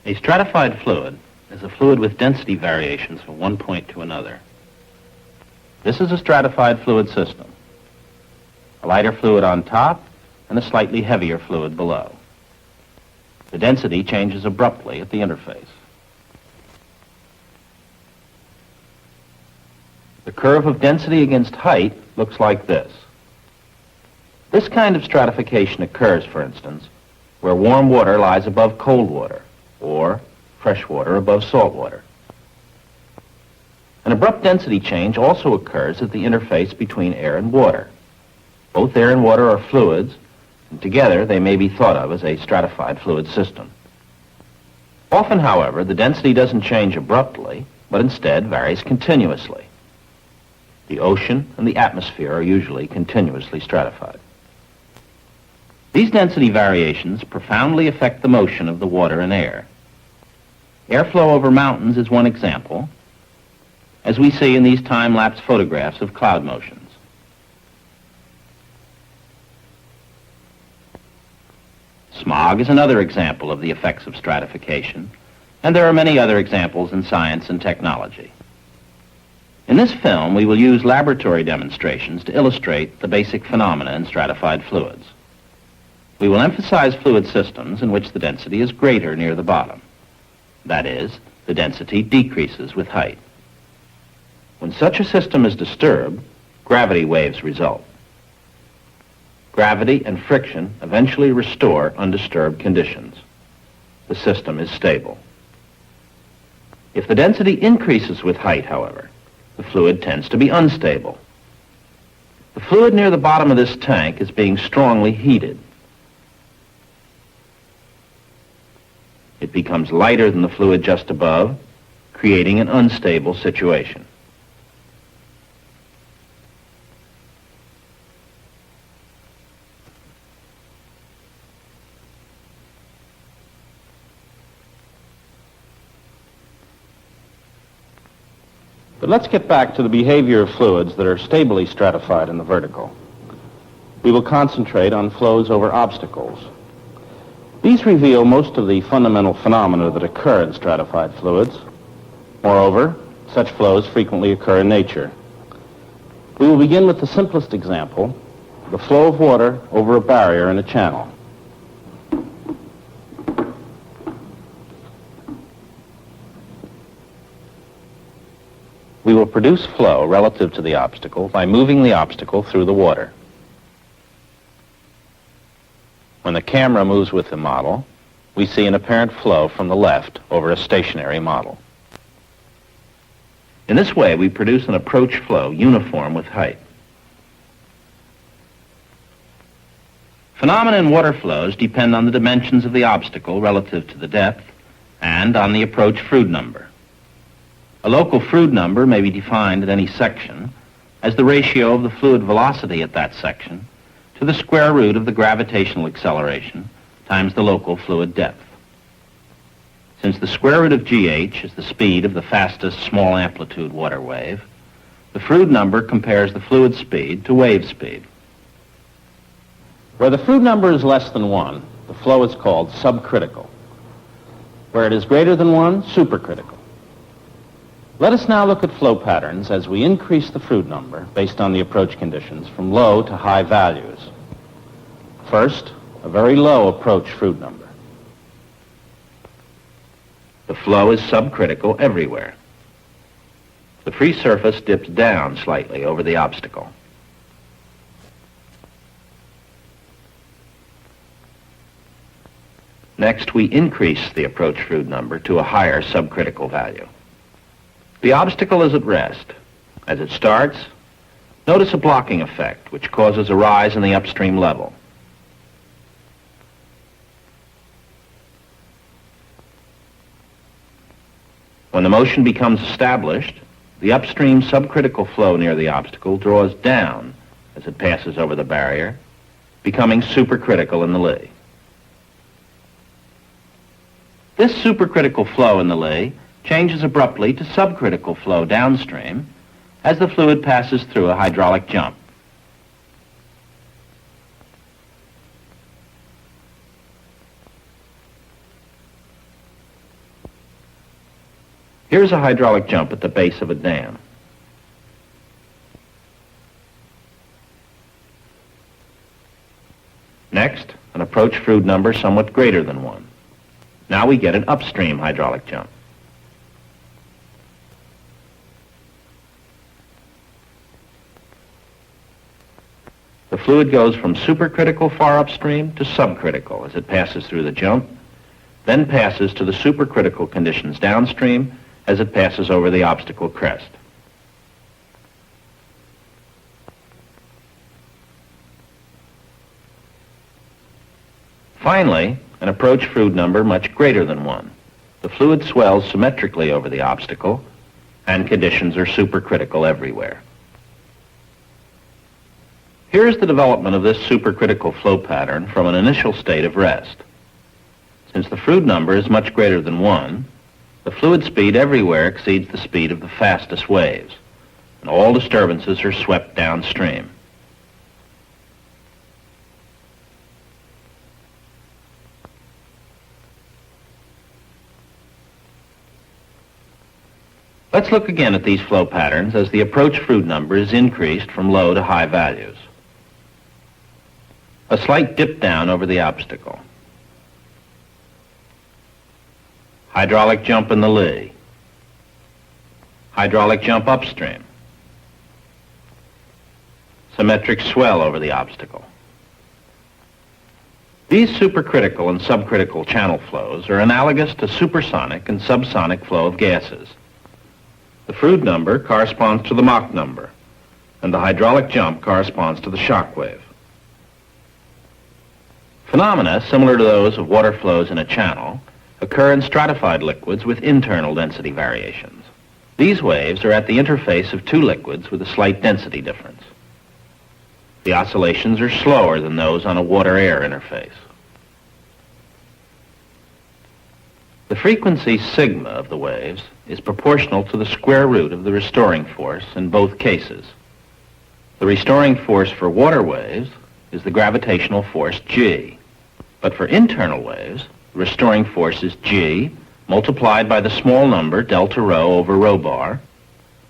A stratified fluid is a fluid with density variations from one point to another. This is a stratified fluid system. A lighter fluid on top and a slightly heavier fluid below. The density changes abruptly at the interface. The curve of density against height looks like this. This kind of stratification occurs, for instance, where warm water lies above cold water, or fresh water above salt water. An abrupt density change also occurs at the interface between air and water. Both air and water are fluids, and together they may be thought of as a stratified fluid system. Often, however, the density doesn't change abruptly, but instead varies continuously. The ocean and the atmosphere are usually continuously stratified. These density variations profoundly affect the motion of the water and air. Airflow over mountains is one example, as we see in these time-lapse photographs of cloud motions. Smog is another example of the effects of stratification, and there are many other examples in science and technology. In this film, we will use laboratory demonstrations to illustrate the basic phenomena in stratified fluids. We will emphasize fluid systems in which the density is greater near the bottom. That is, the density decreases with height. When such a system is disturbed, gravity waves result. Gravity and friction eventually restore undisturbed conditions. The system is stable. If the density increases with height, however, the fluid tends to be unstable. The fluid near the bottom of this tank is being strongly heated. It becomes lighter than the fluid just above, creating an unstable situation. But let's get back to the behavior of fluids that are stably stratified in the vertical. We will concentrate on flows over obstacles. These reveal most of the fundamental phenomena that occur in stratified fluids. Moreover, such flows frequently occur in nature. We will begin with the simplest example, the flow of water over a barrier in a channel. We will produce flow relative to the obstacle by moving the obstacle through the water. When the camera moves with the model, we see an apparent flow from the left over a stationary model. In this way, we produce an approach flow uniform with height. Phenomena in water flows depend on the dimensions of the obstacle relative to the depth and on the approach Froude number. A local Froude number may be defined at any section as the ratio of the fluid velocity at that section to the square root of the gravitational acceleration times the local fluid depth. Since the square root of GH is the speed of the fastest small amplitude water wave, the Froude number compares the fluid speed to wave speed. Where the Froude number is less than 1, the flow is called subcritical. Where it is greater than 1, supercritical. Let us now look at flow patterns as we increase the Froude number based on the approach conditions from low to high values. First, a very low approach Froude number. The flow is subcritical everywhere. The free surface dips down slightly over the obstacle. Next, we increase the approach Froude number to a higher subcritical value. The obstacle is at rest. As it starts, notice a blocking effect, which causes a rise in the upstream level. When the motion becomes established, the upstream subcritical flow near the obstacle draws down as it passes over the barrier, becoming supercritical in the lee. This supercritical flow in the lee changes abruptly to subcritical flow downstream as the fluid passes through a hydraulic jump. Here's a hydraulic jump at the base of a dam. Next, an approach fluid number somewhat greater than 1. Now we get an upstream hydraulic jump. The fluid goes from supercritical far upstream to subcritical as it passes through the jump, then passes to the supercritical conditions downstream as it passes over the obstacle crest. Finally, an approach fluid number much greater than 1. The fluid swells symmetrically over the obstacle, and conditions are supercritical everywhere. Here's the development of this supercritical flow pattern from an initial state of rest. Since the fluid number is much greater than 1, the fluid speed everywhere exceeds the speed of the fastest waves, and all disturbances are swept downstream. Let's look again at these flow patterns as the approach fluid number is increased from low to high values. A slight dip down over the obstacle. Hydraulic jump in the lee. Hydraulic jump upstream. Symmetric swell over the obstacle. These supercritical and subcritical channel flows are analogous to supersonic and subsonic flow of gases. The fluid number corresponds to the Mach number, and the hydraulic jump corresponds to the shock wave. Phenomena similar to those of water flows in a channel occur in stratified liquids with internal density variations. These waves are at the interface of two liquids with a slight density difference. The oscillations are slower than those on a water-air interface. The frequency sigma of the waves is proportional to the square root of the restoring force in both cases. The restoring force for water waves is the gravitational force G. But for internal waves, the restoring force is G multiplied by the small number delta rho over rho bar,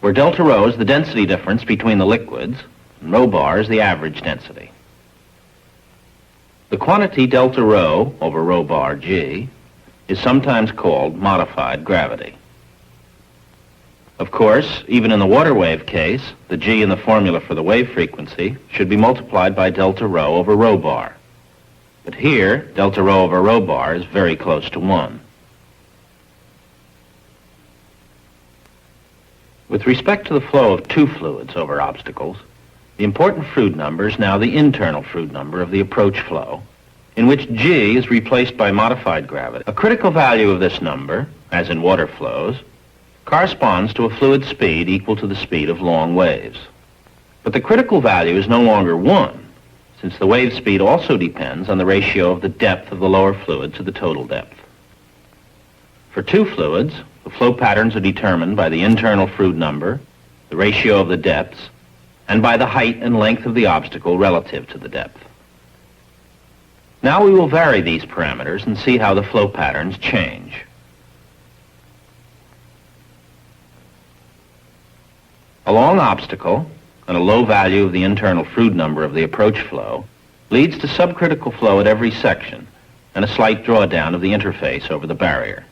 where delta rho is the density difference between the liquids, and rho bar is the average density. The quantity delta rho over rho bar G is sometimes called modified gravity. Of course, even in the water wave case, the G in the formula for the wave frequency should be multiplied by delta rho over rho bar. But here, delta rho over rho bar is very close to 1. With respect to the flow of two fluids over obstacles, the important fluid number is now the internal fluid number of the approach flow, in which G is replaced by modified gravity. A critical value of this number, as in water flows, corresponds to a fluid speed equal to the speed of long waves. But the critical value is no longer 1, since the wave speed also depends on the ratio of the depth of the lower fluid to the total depth. For two fluids, the flow patterns are determined by the internal fluid number, the ratio of the depths, and by the height and length of the obstacle relative to the depth. Now we will vary these parameters and see how the flow patterns change. A long obstacle and a low value of the internal fluid number of the approach flow leads to subcritical flow at every section and a slight drawdown of the interface over the barrier.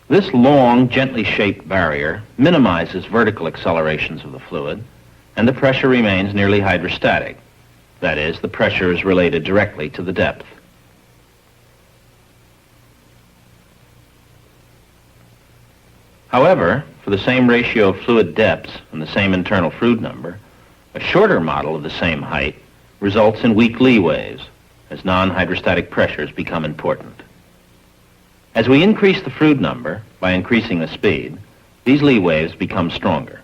This long, gently shaped barrier minimizes vertical accelerations of the fluid, and the pressure remains nearly hydrostatic. That is, the pressure is related directly to the depth. However, for the same ratio of fluid depths and the same internal fluid number, a shorter model of the same height results in weak lee waves, as non-hydrostatic pressures become important. As we increase the fluid number by increasing the speed, these lee waves become stronger.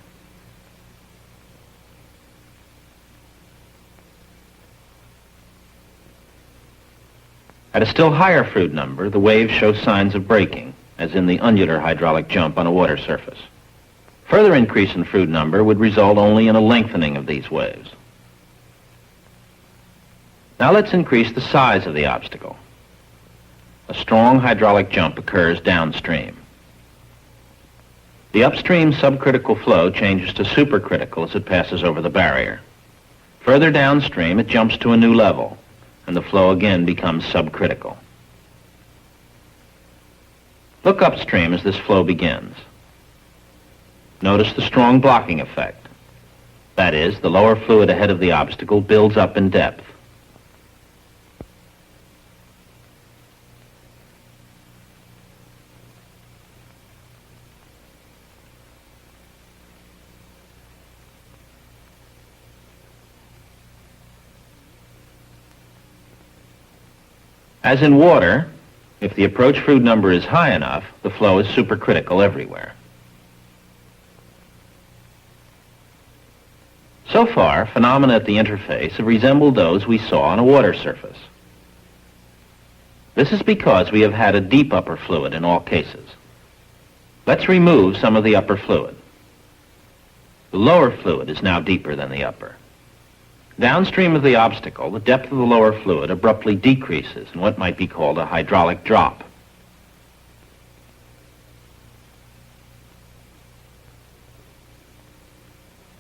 At a still higher fluid number, the waves show signs of breaking, as in the undular hydraulic jump on a water surface. Further increase in fluid number would result only in a lengthening of these waves. Now let's increase the size of the obstacle. A strong hydraulic jump occurs downstream. The upstream subcritical flow changes to supercritical as it passes over the barrier. Further downstream, it jumps to a new level, and the flow again becomes subcritical. Look upstream as this flow begins. Notice the strong blocking effect. That is, the lower fluid ahead of the obstacle builds up in depth. As in water, if the approach fluid number is high enough, the flow is supercritical everywhere. So far, phenomena at the interface have resembled those we saw on a water surface. This is because we have had a deep upper fluid in all cases. Let's remove some of the upper fluid. The lower fluid is now deeper than the upper. Downstream of the obstacle, the depth of the lower fluid abruptly decreases in what might be called a hydraulic drop.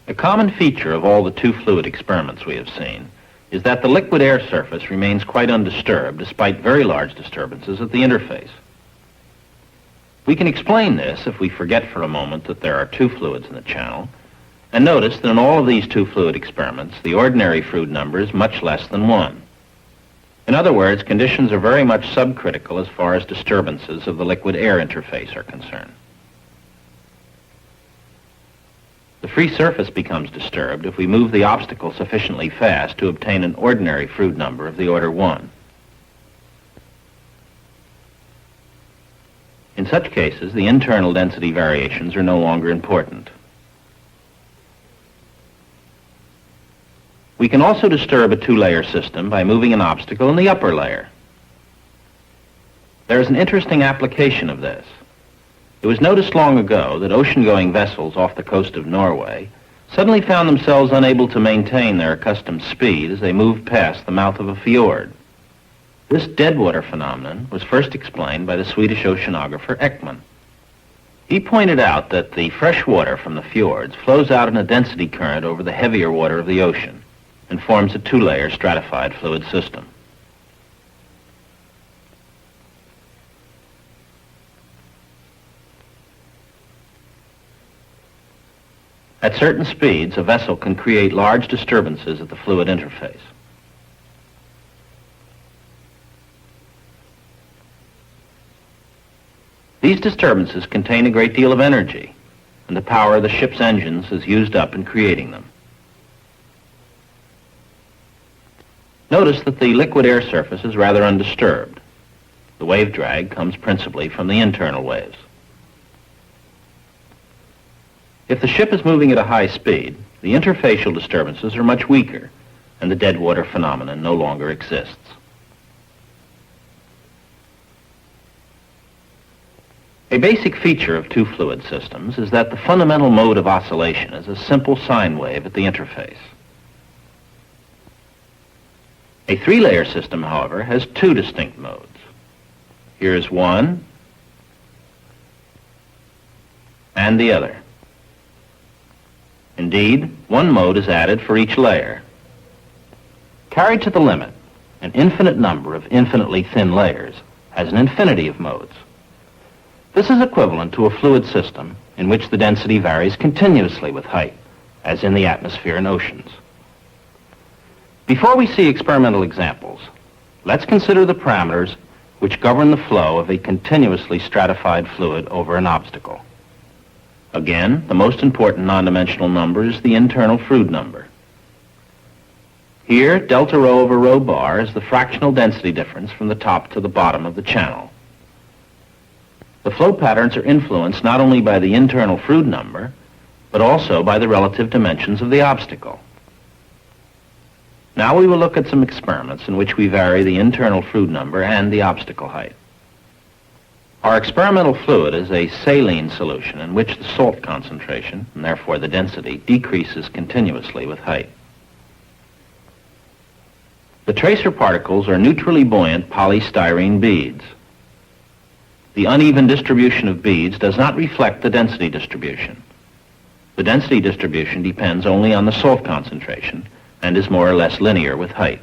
A common feature of all the two-fluid experiments we have seen is that the liquid air surface remains quite undisturbed despite very large disturbances at the interface. We can explain this if we forget for a moment that there are two fluids in the channel, and notice that in all of these two-fluid experiments, the ordinary fluid number is much less than 1. In other words, conditions are very much subcritical as far as disturbances of the liquid-air interface are concerned. The free surface becomes disturbed if we move the obstacle sufficiently fast to obtain an ordinary fluid number of the order 1. In such cases, the internal density variations are no longer important. We can also disturb a two-layer system by moving an obstacle in the upper layer. There is an interesting application of this. It was noticed long ago that ocean-going vessels off the coast of Norway suddenly found themselves unable to maintain their accustomed speed as they moved past the mouth of a fjord. This deadwater phenomenon was first explained by the Swedish oceanographer Ekman. He pointed out that the fresh water from the fjords flows out in a density current over the heavier water of the ocean and forms a two-layer stratified fluid system. At certain speeds, a vessel can create large disturbances at the fluid interface. These disturbances contain a great deal of energy, and the power of the ship's engines is used up in creating them. Notice that the liquid air surface is rather undisturbed. The wave drag comes principally from the internal waves. If the ship is moving at a high speed, the interfacial disturbances are much weaker, and the deadwater phenomenon no longer exists. A basic feature of two-fluid systems is that the fundamental mode of oscillation is a simple sine wave at the interface. A three-layer system, however, has two distinct modes. Here's one, and the other. Indeed, one mode is added for each layer. Carried to the limit, an infinite number of infinitely thin layers has an infinity of modes. This is equivalent to a fluid system in which the density varies continuously with height, as in the atmosphere and oceans. Before we see experimental examples, let's consider the parameters which govern the flow of a continuously stratified fluid over an obstacle. Again, the most important non-dimensional number is the internal fluid number. Here, delta rho over rho bar is the fractional density difference from the top to the bottom of the channel. The flow patterns are influenced not only by the internal fluid number, but also by the relative dimensions of the obstacle. Now we will look at some experiments in which we vary the internal fluid number and the obstacle height. Our experimental fluid is a saline solution in which the salt concentration, and therefore the density, decreases continuously with height. The tracer particles are neutrally buoyant polystyrene beads. the uneven distribution of beads does not reflect the density distribution. The density distribution depends only on the salt concentration and is more or less linear with height.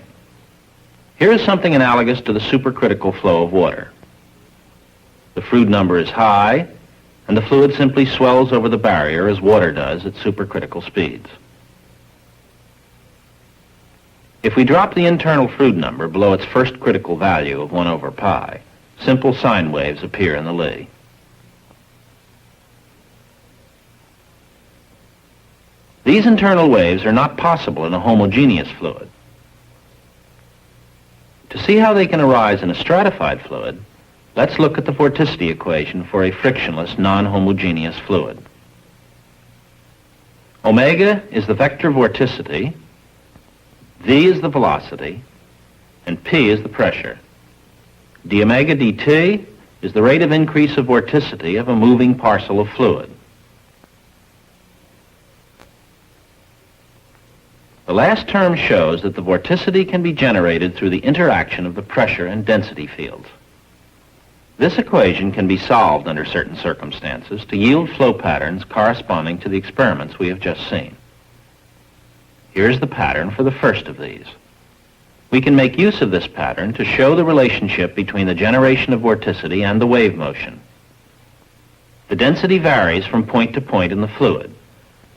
Here is something analogous to the supercritical flow of water. The Froude number is high, and the fluid simply swells over the barrier as water does at supercritical speeds. If we drop the internal Froude number below its first critical value of 1 over pi, simple sine waves appear in the Lie. These internal waves are not possible in a homogeneous fluid. To see how they can arise in a stratified fluid, let's look at the vorticity equation for a frictionless, non-homogeneous fluid. Omega is the vector vorticity, v is the velocity, and p is the pressure. d omega dt is the rate of increase of vorticity of a moving parcel of fluid. The last term shows that the vorticity can be generated through the interaction of the pressure and density fields. This equation can be solved under certain circumstances to yield flow patterns corresponding to the experiments we have just seen. Here's the pattern for the first of these. We can make use of this pattern to show the relationship between the generation of vorticity and the wave motion. The density varies from point to point in the fluid,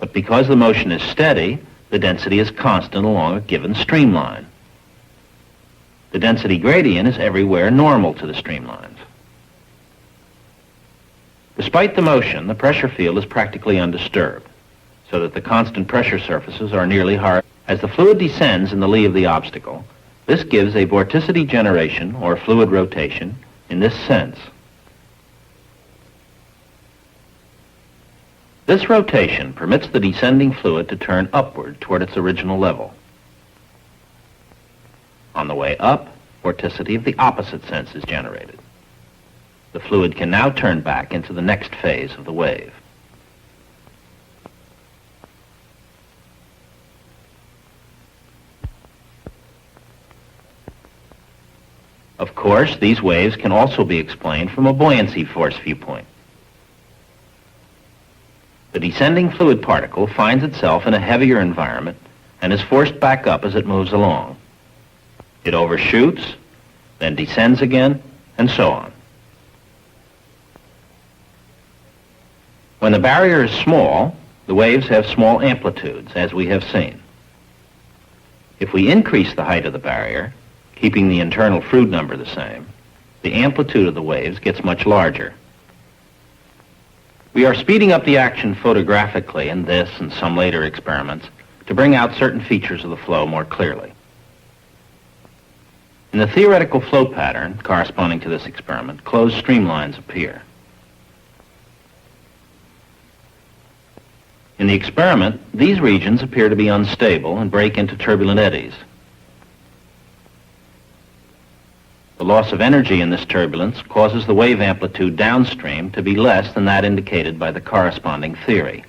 but because the motion is steady, the density is constant along a given streamline. The density gradient is everywhere normal to the streamlines. Despite the motion, the pressure field is practically undisturbed, so that the constant pressure surfaces are nearly hard. As the fluid descends in the lee of the obstacle, this gives a vorticity generation, or fluid rotation, in this sense. This rotation permits the descending fluid to turn upward toward its original level. On the way up, vorticity of the opposite sense is generated. The fluid can now turn back into the next phase of the wave. Of course, these waves can also be explained from a buoyancy force viewpoint. The descending fluid particle finds itself in a heavier environment and is forced back up as it moves along. It overshoots, then descends again, and so on. When the barrier is small, the waves have small amplitudes, as we have seen. If we increase the height of the barrier, keeping the internal Froude number the same, the amplitude of the waves gets much larger. We are speeding up the action photographically in this and some later experiments to bring out certain features of the flow more clearly. In the theoretical flow pattern corresponding to this experiment, closed streamlines appear. In the experiment, these regions appear to be unstable and break into turbulent eddies. The loss of energy in this turbulence causes the wave amplitude downstream to be less than that indicated by the corresponding theory.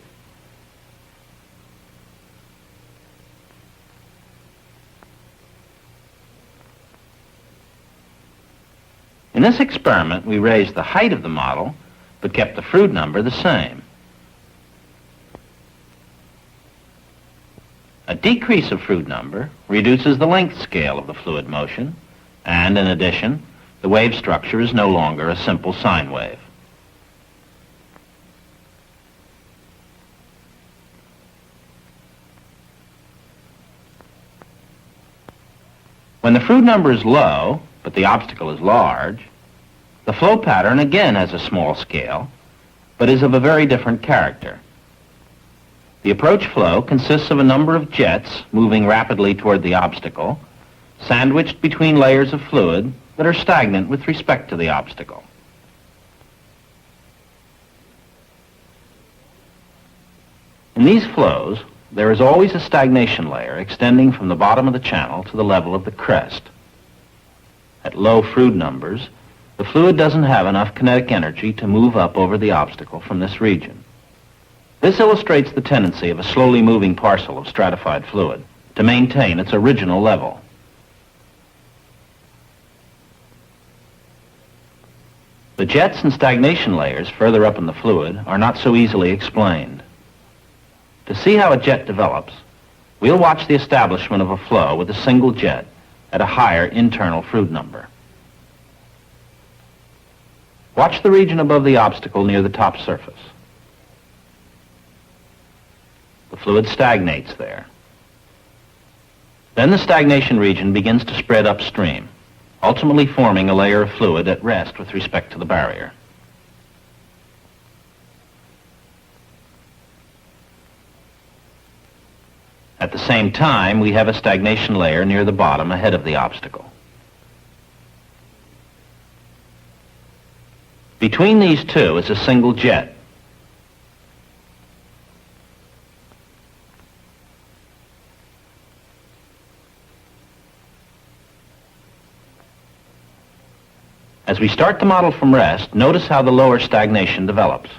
In this experiment, we raised the height of the model, but kept the Froude number the same. A decrease of Froude number reduces the length scale of the fluid motion, and in addition, the wave structure is no longer a simple sine wave. When the Froude number is low, but the obstacle is large, the flow pattern again has a small scale, but is of a very different character. The approach flow consists of a number of jets moving rapidly toward the obstacle, sandwiched between layers of fluid that are stagnant with respect to the obstacle. In these flows, there is always a stagnation layer extending from the bottom of the channel to the level of the crest. At low Froude numbers, the fluid doesn't have enough kinetic energy to move up over the obstacle from this region. This illustrates the tendency of a slowly moving parcel of stratified fluid to maintain its original level. The jets and stagnation layers further up in the fluid are not so easily explained. To see how a jet develops, we'll watch the establishment of a flow with a single jet at a higher internal Froude number. Watch the region above the obstacle near the top surface. The fluid stagnates there. Then the stagnation region begins to spread upstream, ultimately forming a layer of fluid at rest with respect to the barrier. At the same time, we have a stagnation layer near the bottom ahead of the obstacle. Between these two is a single jet. As we start the model from rest, notice how the lower stagnation develops.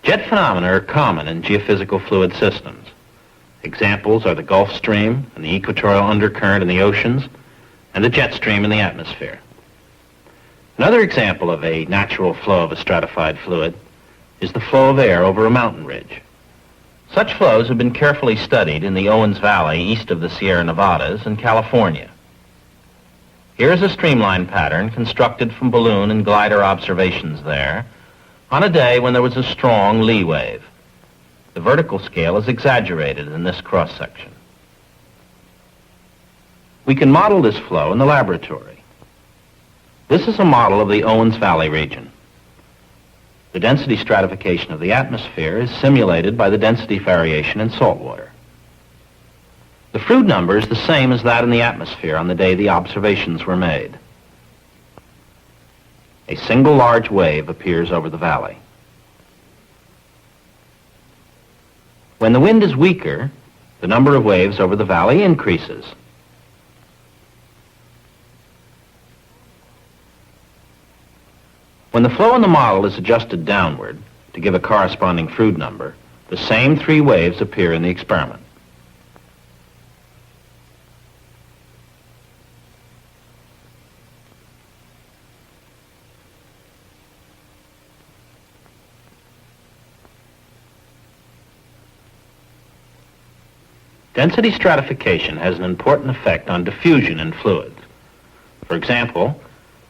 Jet phenomena are common in geophysical fluid systems. Examples are the Gulf Stream and the equatorial undercurrent in the oceans and the jet stream in the atmosphere. Another example of a natural flow of a stratified fluid is the flow of air over a mountain ridge. Such flows have been carefully studied in the Owens Valley east of the Sierra Nevadas in California. Here is a streamline pattern constructed from balloon and glider observations there on a day when there was a strong lee wave. The vertical scale is exaggerated in this cross-section. We can model this flow in the laboratory. This is a model of the Owens Valley region. The density stratification of the atmosphere is simulated by the density variation in salt water. The Froude number is the same as that in the atmosphere on the day the observations were made. A single large wave appears over the valley. When the wind is weaker, the number of waves over the valley increases. When the flow in the model is adjusted downward to give a corresponding Froude number, the same three waves appear in the experiment. Density stratification has an important effect on diffusion in fluids. For example,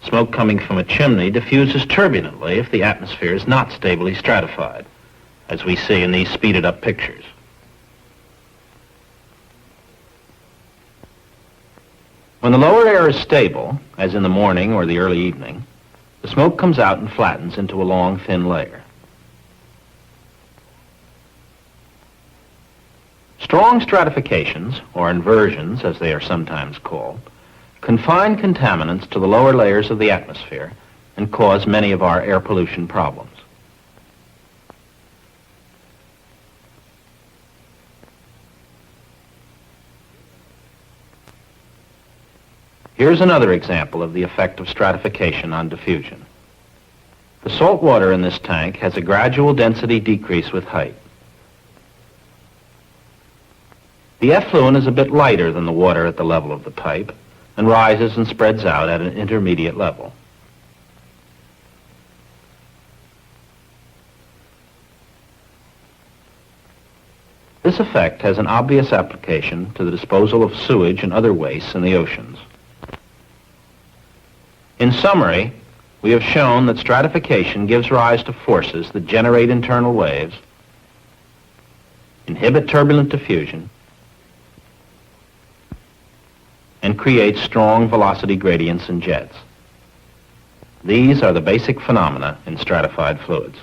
smoke coming from a chimney diffuses turbulently if the atmosphere is not stably stratified, as we see in these speeded up pictures. When the lower air is stable, as in the morning or the early evening, the smoke comes out and flattens into a long, thin layer. Strong stratifications, or inversions as they are sometimes called, confine contaminants to the lower layers of the atmosphere and cause many of our air pollution problems. Here's another example of the effect of stratification on diffusion. The salt water in this tank has a gradual density decrease with height. The effluent is a bit lighter than the water at the level of the pipe and rises and spreads out at an intermediate level. This effect has an obvious application to the disposal of sewage and other wastes in the oceans. In summary, we have shown that stratification gives rise to forces that generate internal waves, inhibit turbulent diffusion, and create strong velocity gradients in jets. These are the basic phenomena in stratified fluids.